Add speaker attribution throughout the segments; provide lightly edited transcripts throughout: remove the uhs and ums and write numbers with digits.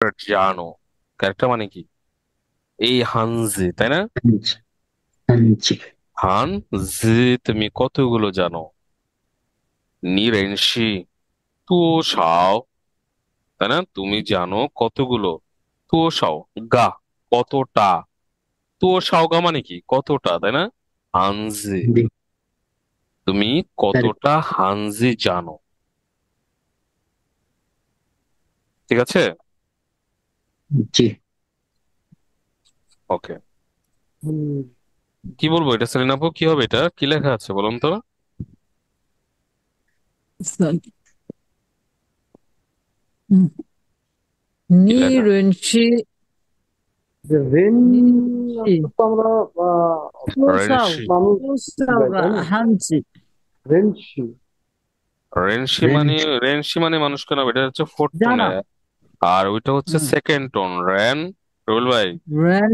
Speaker 1: জানো, ক্যারেক্টার মানে কি? এই হানজি, তাই না?
Speaker 2: হাঞ্জি হাঞ্জি
Speaker 1: হানজি, তুমি কতগুলো জানো? নিরেনশি তুও সাও, তাই না? তুমি জানো কতগুলো? তুও সাও গা, কতটা? তুও সাও গা মানে কি? কতটা, তাই না? হানজি,
Speaker 2: জি
Speaker 1: তুমি
Speaker 2: কারেক্ট
Speaker 1: কতটা হানজি জানো? ঠিক আছে।
Speaker 2: জি
Speaker 1: ওকে, কি বলবো এটা সেলিনা আপু? কি হবে এটা? কি লেখা আছে বলুন তো? কি লেখা?
Speaker 3: 你认识
Speaker 4: যে রেন অর্থ
Speaker 3: 你
Speaker 4: তো আমরা
Speaker 1: রেনশি।
Speaker 3: 多少
Speaker 4: মানুষ বুঝাই, তাই না?
Speaker 3: 个汉字？রেনশি।
Speaker 1: রেনশি মানে,
Speaker 2: রেঞ্জ
Speaker 1: রেনশি মানে মানুষ কেন? এটা হচ্ছে ফোর্থ টোনে,
Speaker 3: জানা
Speaker 1: আর ওইটা হচ্ছে
Speaker 3: হুম
Speaker 1: সেকেন্ড টোন। রেন, রুল ভাই,
Speaker 3: রেন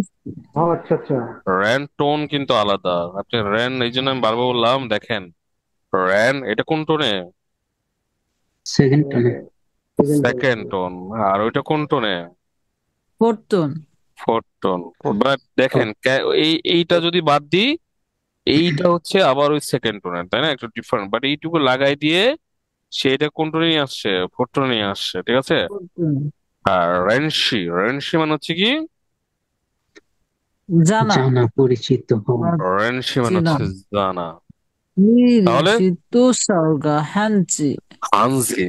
Speaker 4: আচ্ছা আচ্ছা।
Speaker 1: রেন টোন কিন্তু আলাদা। আপনি রেন, এই জন্য আমি বারবার বললাম, দেখেন রেন এটা কোন টোনে?
Speaker 2: সেকেন্ড টানে
Speaker 4: সেকেন্ড।
Speaker 1: Second tone. আর ওইটা কোন টোনে?
Speaker 3: পর্তন
Speaker 1: ফোর্থ টোন। বাট দেখেন এইটা যদি বাদ দিই, এইটা হচ্ছে আবার ওই সেকেন্ড টোনের, তাই না? একটু ডিফারেন্ট, বাট এইটুকু লাগাই দিয়ে সেটা কোন টোনে নিয়ে আসছে? ফোর্থ টোনে নিয়ে আসছে, ঠিক আছে।
Speaker 3: পর্তন
Speaker 1: আর রেনশি, রেনশি মানে হচ্ছে কি?
Speaker 3: জানা
Speaker 2: জানা পরিচিত হওয়া
Speaker 3: আর
Speaker 1: রেনশি মানে
Speaker 3: চেনা
Speaker 1: হচ্ছে জানা। তাহলে
Speaker 3: 你认识多少个汉字？হানজি,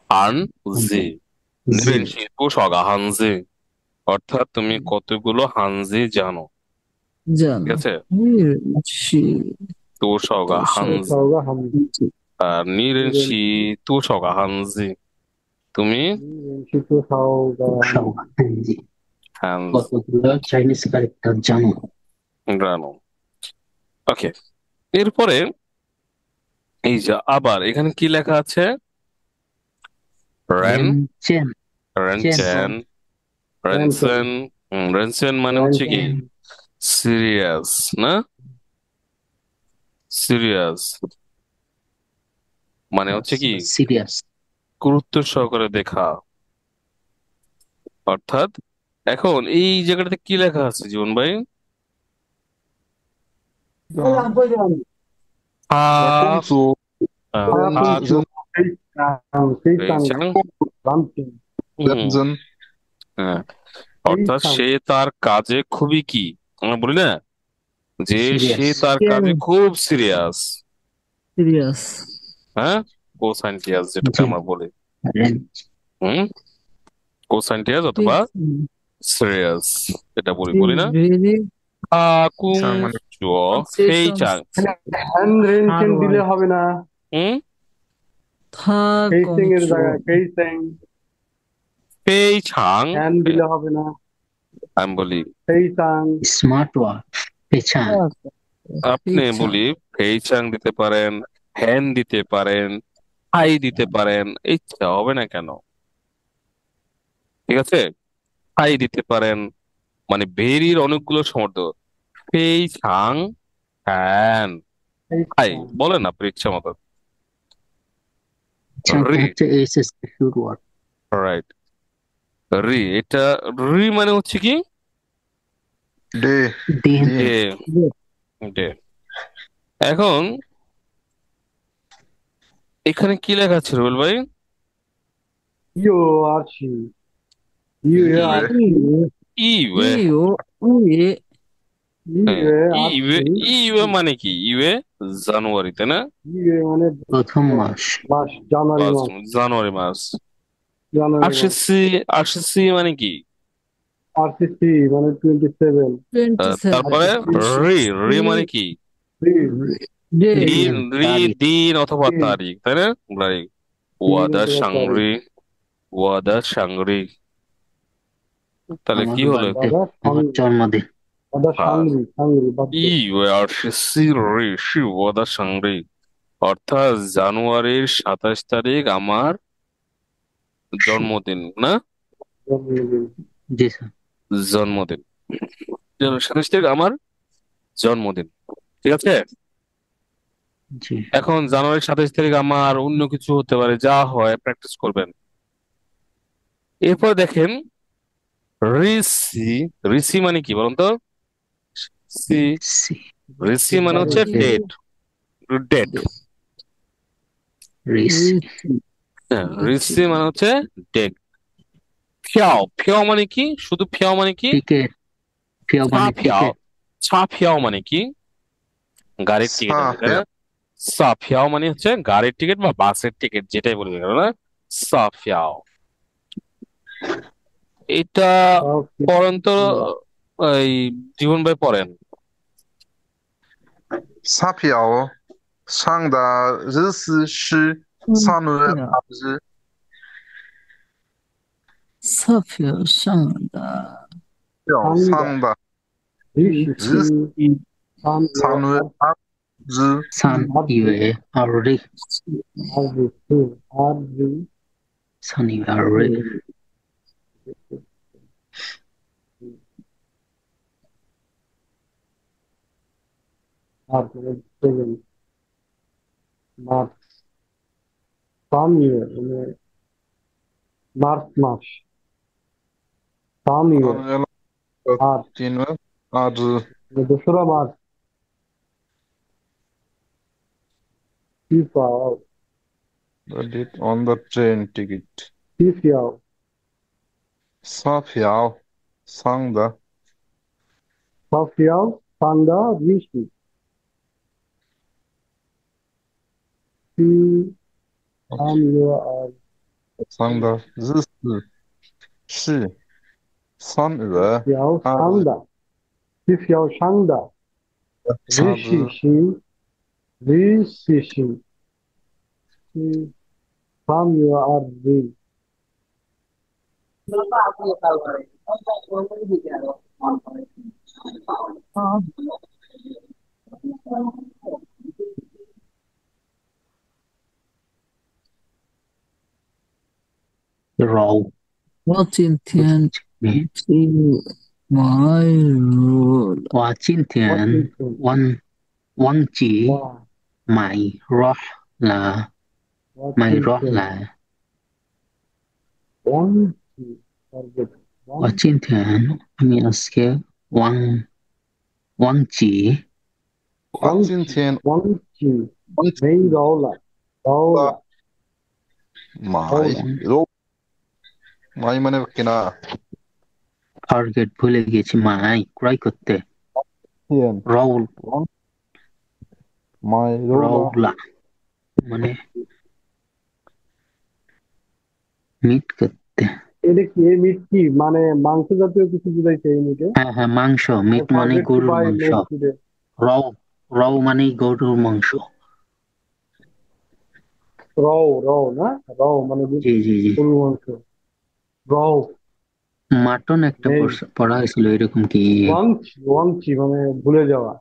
Speaker 1: হানজি,
Speaker 2: জি
Speaker 1: রেনশি পোশাকা হানজি, অর্থাৎ তুমি কতগুলো হানজি জানো? ঠিক
Speaker 3: জানা
Speaker 1: আছে।
Speaker 3: 你认识
Speaker 1: তোশাকা
Speaker 3: 多少个
Speaker 1: হানজি।
Speaker 4: 多少个汉字？আর
Speaker 1: নিরেনশি
Speaker 4: 你认识
Speaker 1: তোশাকা হানজি, তুমি
Speaker 4: 多少个汉
Speaker 2: পোশাক
Speaker 4: 字？হাঞ্জি
Speaker 1: হানজি
Speaker 2: কতগুলো চাইনিজ ক্যারেক্টার জানো
Speaker 1: জানো। ওকে, এরপরে এই যে আবার এখানে কি লেখা আছে? Rain,
Speaker 2: রেনচেন chain
Speaker 1: রেনচেন,
Speaker 4: র্যানসেন।
Speaker 1: রেনসেন। রেনসেন মানে হচ্ছে কি?
Speaker 4: র্যানসেন।
Speaker 2: চেন
Speaker 1: সিরিয়াস, না? সিরিয়াস মানে হচ্ছে কি?
Speaker 2: সিরিয়াস
Speaker 1: গুরুত্ব সহকারে দেখা। অর্থাৎ এখন এই জায়গাটাতে কি লেখা আছে জীবন ভাই? হা,
Speaker 5: 公主
Speaker 1: হা
Speaker 4: রাপুনজেল।
Speaker 5: Ranjin
Speaker 4: সেইতাং।
Speaker 1: পেয়েছেন।
Speaker 4: রামচেন।
Speaker 1: হুম,
Speaker 5: Ranjin
Speaker 1: হ্যাঁ। অর্থাৎ
Speaker 4: সেইতাং।
Speaker 1: সে তার কাজে খুবই কি, আমরা বলি না যে সে
Speaker 2: সিরিয়াস
Speaker 1: তার কাজে খুব সিরিয়াস।
Speaker 3: সিরিয়াস
Speaker 1: হ্যাঁ, কোসাইন্টিয়াস যেটাকে
Speaker 2: জি
Speaker 1: আমরা বলি।
Speaker 2: রেঞ্জ
Speaker 1: হুম, কোসাইন্টিয়াস অথবা সিরিয়াস, এটা বলি, বলি না?
Speaker 3: ভেরি
Speaker 1: কুং
Speaker 5: Germany
Speaker 1: চুও ফেই
Speaker 3: কনসেশন
Speaker 1: চাং।
Speaker 4: হ্যান্ড রেনচেন দিলে
Speaker 3: হারওয়ার্ড
Speaker 4: হবে না।
Speaker 1: হুম,
Speaker 3: থা
Speaker 4: ফেইসিং এর
Speaker 3: কংচু
Speaker 4: জায়গায় ফেইসিং।
Speaker 1: Fei Chang.
Speaker 4: হ্যান্ড দিলে হবে না।
Speaker 1: আমি বলি,
Speaker 4: ফেইসাং।
Speaker 2: স্মার্ট ওয়াচ পেছান
Speaker 1: আপনি
Speaker 3: ইচ্ছা
Speaker 1: বলি ফেই চাং দিতে পারেন, হ্যান দিতে পারেন, আই দিতে পারেন, ইচ্ছা হবে না কেন? ঠিক আছে, আই দিতে পারেন, মানে ভেরির অনেকগুলো সমর্থ। ফেই ছাং হ্যান আই,
Speaker 4: ফেইসাং।
Speaker 1: বলেন আপনি ইচ্ছা মতো।
Speaker 2: চাংটা
Speaker 1: রি,
Speaker 2: হচ্ছে এসএস শুড ওয়ার্ড
Speaker 1: রাইট। রি, এটা রি মানে হচ্ছে কি?
Speaker 5: D
Speaker 2: দিন
Speaker 1: ডে, ডে। এখন এখানে কি লেখা আছে রুবেল ভাই?
Speaker 4: U R C. U A R
Speaker 5: Ive
Speaker 4: C.
Speaker 1: ইওয়ে।
Speaker 3: ইউ উয়ে
Speaker 4: ইউ
Speaker 1: হ্যাঁ,
Speaker 4: এ আর
Speaker 1: ইওয়ে।
Speaker 4: সি।
Speaker 1: ইওয়ে মানে কি? ইওয়ে জানুয়ারিতে, না?
Speaker 4: ইউ এ মানে
Speaker 2: প্রথম মাস
Speaker 4: মাস, জানুয়ারি
Speaker 1: মাস,
Speaker 4: মাস।
Speaker 1: জানুয়ারি মাস।
Speaker 4: জানুয়ারি মাস।
Speaker 1: আরসিসি, আরসিসি মানে কি?
Speaker 4: আর সি সি মানে 27।
Speaker 3: টোয়েন্টি
Speaker 1: তারপরে
Speaker 4: আর
Speaker 1: রি,
Speaker 3: সেভেন
Speaker 1: রি মানে কি?
Speaker 4: সি
Speaker 3: ডে
Speaker 1: দিন,
Speaker 2: দিন
Speaker 1: রি,
Speaker 2: তারিখ
Speaker 1: দিন অথবা
Speaker 4: তিন।
Speaker 1: তারিখ, তাই না? তারিখ।
Speaker 4: তিন
Speaker 1: ওয়াদা
Speaker 4: অথবা তারিখ।
Speaker 1: সাংরি, ওয়াদা সাংরি। তাহলে
Speaker 2: আমার
Speaker 1: কি হলো?
Speaker 2: বার্থডে
Speaker 4: বাবা
Speaker 2: আমার
Speaker 4: সাংরি।
Speaker 2: জন্মদিন
Speaker 4: বাবা
Speaker 1: আর
Speaker 4: সাংরি সাংরি বাদ।
Speaker 1: ইওয়ে আরসিসি রি শি ওয়াদা সাংরি, অর্থাৎ জানুয়ারির 27 তারিখ আমার জন্মদিন, না?
Speaker 4: জন্মদিন।
Speaker 2: জি স্যার
Speaker 1: জন্মদিন, 27 তারিখ আমার জন্মদিন। ঠিক আছে।
Speaker 2: জি
Speaker 1: এখন জানুয়ারি 27 তারিখ আমার অন্য কিছু হতে পারে, যা হয় প্র্যাকটিস করবেন। এরপর দেখেন ঋষি। ঋষি মানে কি বলুন তো? সি।
Speaker 2: সি
Speaker 1: ঋষি মানে হচ্ছে ডেড। ডেড।
Speaker 2: ঋষি
Speaker 1: হ্যাঁ, ঋষি মানে হচ্ছে ডেড। ফিয়াও। ফিয়াও মানে কি? শুধু ফিয়াও মানে কি?
Speaker 2: টিকেট ফিও
Speaker 1: ছা
Speaker 2: মানে
Speaker 1: ফিয়াও।
Speaker 2: টিকেট
Speaker 1: ছা ফিয়াও মানে কি? গাড়ির টিকিট আর কি, তাই
Speaker 5: সাফিয়া
Speaker 1: না? সা ফিয়াও মানে হচ্ছে গাড়ির টিকিট বা বাসের টিকিট, যেটাই বলি না কেন, না? সা ফিয়াও। এটা পড়েন তো, এই জীবন ভাই পড়েন।
Speaker 5: 撒票上的日子是3月2日，
Speaker 3: 色票上的
Speaker 5: 票上的
Speaker 4: ঋষি
Speaker 5: 日子3月2日，
Speaker 2: সান ইউএ আর রি সান ইউ আর রি
Speaker 4: তারপরে 7 মার্চ সামনে মানে মার্চ মাস সামনে আর
Speaker 5: 3月2日，
Speaker 4: দোসরা মার্চ ফিফাও
Speaker 5: the date on the train ticket。ফিফিয়াও 撒票上的
Speaker 4: সাফিয়াও সান্দা ঋষি ফি সামনে আর
Speaker 5: 上的日子是3月
Speaker 4: ফিফিয়াও
Speaker 5: 2日
Speaker 4: সান্দা ফিফিয়াও সান্দা
Speaker 5: 3
Speaker 4: ঋষি
Speaker 5: 日。
Speaker 4: সি ঋষি সি সামনে আর ঋ
Speaker 2: রাও
Speaker 3: 我今天去买肉了。
Speaker 2: ওয়া চিনথিয়ান ওয়ান ওয়াং জি মাই রহ লা মাই রহ লা ওয়া চিনথিয়ান আমি আজকে ওয়াং ওয়াং জি
Speaker 5: 我今天
Speaker 4: ওয়াংচি নেই রওলা রওলা
Speaker 5: 买肉，买মানে কেনা।
Speaker 2: টার্গেট ভুলে গেছি মাই ক্রয় করতে
Speaker 5: Tiền
Speaker 2: রাউল
Speaker 5: মাই রোলা
Speaker 2: রাউলা মানে মিট করতে
Speaker 4: এটা কি এই মিট কি মানে মাংস জাতীয় কিছু বুঝাইছে এই মিটে
Speaker 2: হ্যাঁ হ্যাঁ মাংস মিট মানে গরুর মাংস রাও রাও মানে গরুর মাংস
Speaker 4: রও রও না রও মানে
Speaker 2: জি জি জি
Speaker 4: গরুর মাংস রও
Speaker 2: মাটন একটা
Speaker 4: নেই
Speaker 2: পড়া হয়েছিল এরকম কি
Speaker 4: ওয়াংচি ওয়াংচি মানে ভুলে যাওয়া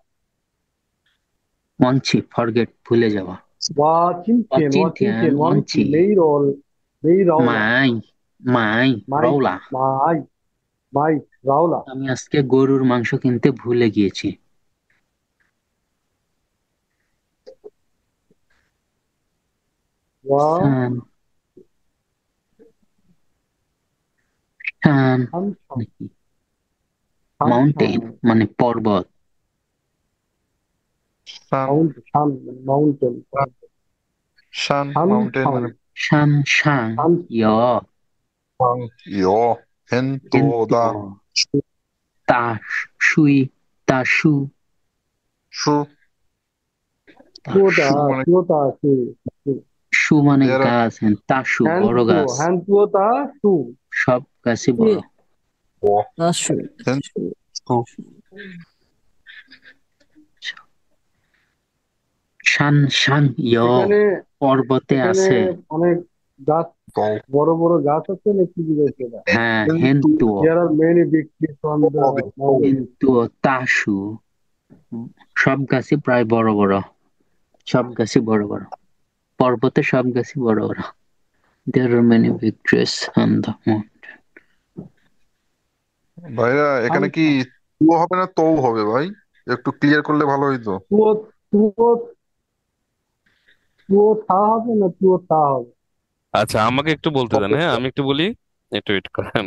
Speaker 2: ওয়াংচি ফরগেট ভুলে যাওয়া
Speaker 4: ওয়াচিনচেন ওয়াচিনচেন ওয়াংচি নেই রল নেই রাওলা
Speaker 2: মাই মাই
Speaker 4: মাই
Speaker 2: রাওলা
Speaker 4: মাই মাই রাওলা
Speaker 2: আমি আজকে গরুর মাংস কিনতে ভুলে গিয়েছি
Speaker 4: ওয়া
Speaker 2: শান শান
Speaker 4: শান
Speaker 2: নাকি মাউন্টেন মানে পর্বত
Speaker 5: শান
Speaker 4: শান মাউন্টেন
Speaker 5: শান মাউন্টেন মানে
Speaker 2: শান শাং ইয়
Speaker 5: ফাং ইয় হেন তো দা
Speaker 2: তা শুই তা শু
Speaker 5: সু
Speaker 4: তুওতা
Speaker 5: মানে
Speaker 4: তুওতা সু
Speaker 2: শু মানে
Speaker 5: There are-
Speaker 2: গাছ তাসু বড় গাছ
Speaker 4: হ্যান তুওতা সু
Speaker 2: সব গাছই বড়
Speaker 3: 大水
Speaker 5: হেন
Speaker 2: শান শান ইয়
Speaker 4: এখানে
Speaker 2: পর্বতে
Speaker 4: এখানে
Speaker 2: আছে
Speaker 4: অনেক গাছ
Speaker 5: তো
Speaker 4: বড় বড় গাছ আছে না কি বুঝাইছে এটা
Speaker 2: হ্যাঁ হেন্তু
Speaker 4: There are many big trees on the mountain.
Speaker 2: কিন্তু তাসু সব গাছই প্রায় বড় বড় সব গাছই বড় বড় পর্বতে সব গাছই বড় বড় There are many big trees on the mountain.
Speaker 5: ভাইরা এখানে কি তুও হবে না তৌ হবে ভাই? একটু ক্লিয়ার করলে ভালো হইতো।
Speaker 4: তুও তুও তুও থা হবে না তুও তা হবে
Speaker 1: আচ্ছা, আমাকে একটু বলতে দেন, হ্যাঁ আমি একটু বলি। একটু ওয়েট করেন।